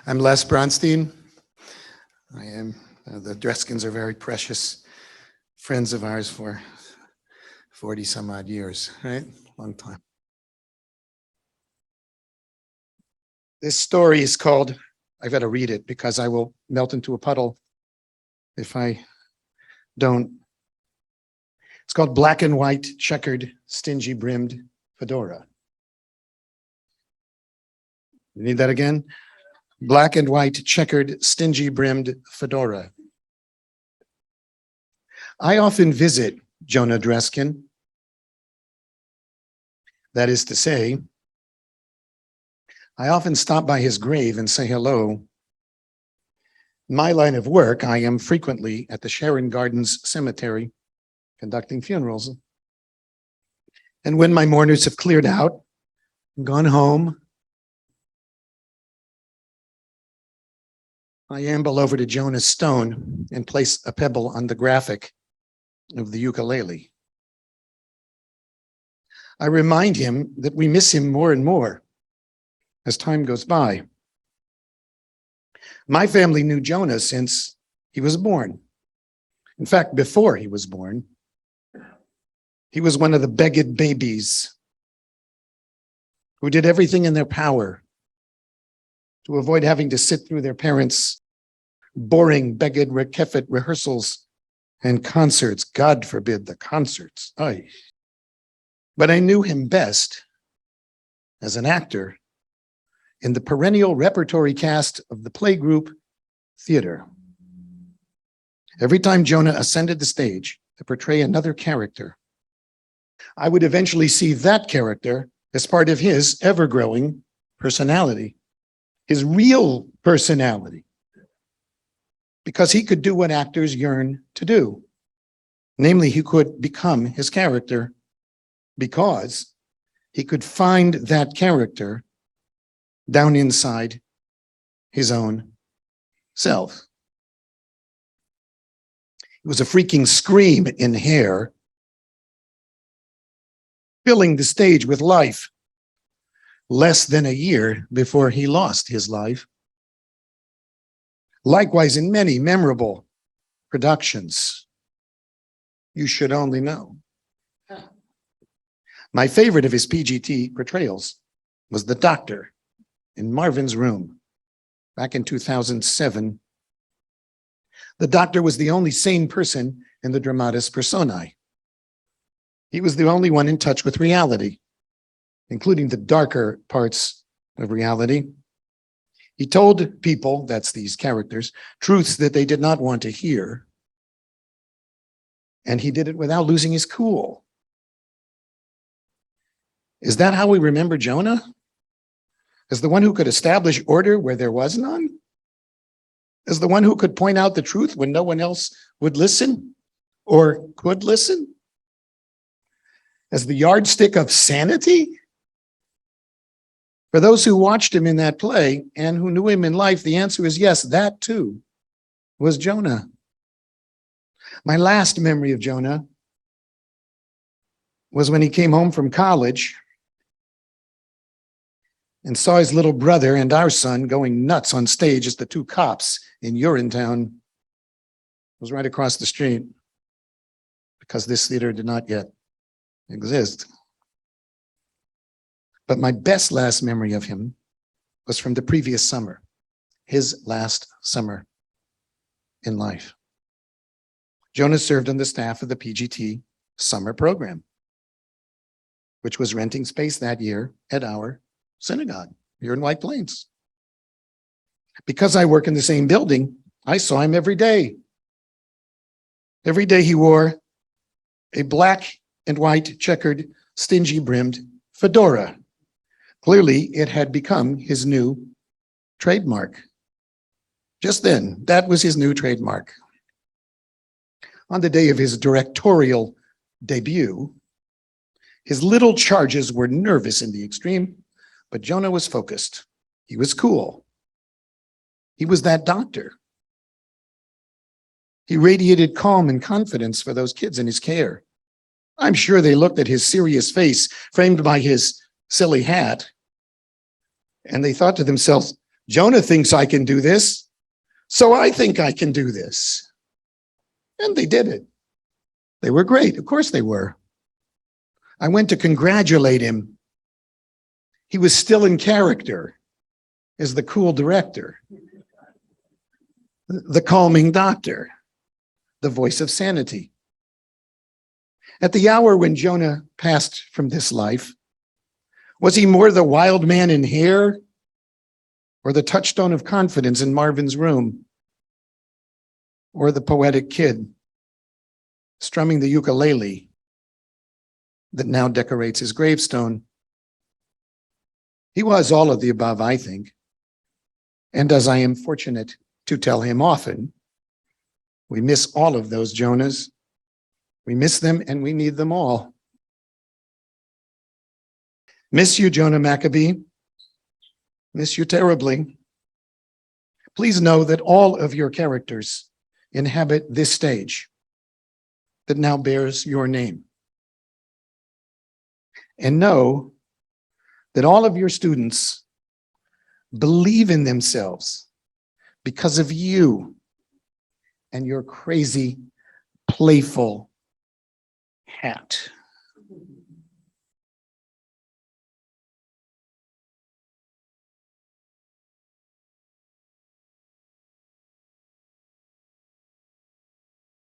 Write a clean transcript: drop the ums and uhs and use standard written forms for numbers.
I'm Les Bronstein. The Dreskins are very precious friends of ours for 40 some odd years, right? Long time. This story is called, I've got to read it because I will melt into a puddle if I don't. It's called Black and White Checkered Stingy Brimmed Fedora. You need that again? Black and white checkered stingy brimmed fedora. I often visit Jonah Dreskin. That is to say, I often stop by his grave and say hello. In my line of work, I am frequently at the Sharon Gardens Cemetery conducting funerals. And when my mourners have cleared out and gone home, I amble over to Jonah's stone and place a pebble on the graphic of the ukulele. I remind him that we miss him more and more as time goes by. My family knew Jonah since he was born. In fact, before he was born, he was one of the begged babies who did everything in their power to avoid having to sit through their parents' boring begged rekefet rehearsals and concerts. God forbid the concerts. Aye. But I knew him best as an actor in the perennial repertory cast of the playgroup theater. Every time Jonah ascended the stage to portray another character, I would eventually see that character as part of his ever-growing personality, his real personality, because he could do what actors yearn to do. Namely, he could become his character because he could find that character down inside his own self. It was a freaking scream in hair, filling the stage with life less than a year before he lost his life. Likewise, in many memorable productions, You Should Only Know. My favorite of his PGT portrayals was the doctor in Marvin's Room back in 2007. The doctor was the only sane person in the dramatis personae. He was the only one in touch with reality, including the darker parts of reality. He told people, that's these characters, truths that they did not want to hear. And he did it without losing his cool. Is that how we remember Jonah? As the one who could establish order where there was none? As the one who could point out the truth when no one else would listen or could listen? As the yardstick of sanity? For those who watched him in that play and who knew him in life, the answer is yes, that too was Jonah. My last memory of Jonah was when he came home from college and saw his little brother and our son going nuts on stage as the two cops in Urinetown. It was right across the street because this theater did not yet exist. But my best last memory of him was from the previous summer, his last summer in life. Jonah served on the staff of the PGT summer program, which was renting space that year at our synagogue here in White Plains. Because I work in the same building, I saw him every day. Every day he wore a black and white checkered, stingy brimmed fedora. Clearly, it had become his new trademark. Just then, that was his new trademark. On the day of his directorial debut, his little charges were nervous in the extreme, but Jonah was focused. He was cool. He was that doctor. He radiated calm and confidence for those kids in his care. I'm sure they looked at his serious face framed by his silly hat, and they thought to themselves, Jonah thinks I can do this, so I think I can do this. And they did it. They were great. Of course they were. I went to congratulate him. He was still in character as the cool director, the calming doctor, the voice of sanity. At the hour when Jonah passed from this life, was he more the wild man in hair or the touchstone of confidence in Marvin's room, or the poetic kid strumming the ukulele that now decorates his gravestone? He was all of the above, I think. And as I am fortunate to tell him often, we miss all of those Jonahs. We miss them and we need them all. Miss you, Jonah Maccabee. Miss you terribly. Please know that all of your characters inhabit this stage that now bears your name. And know that all of your students believe in themselves because of you and your crazy, playful hat.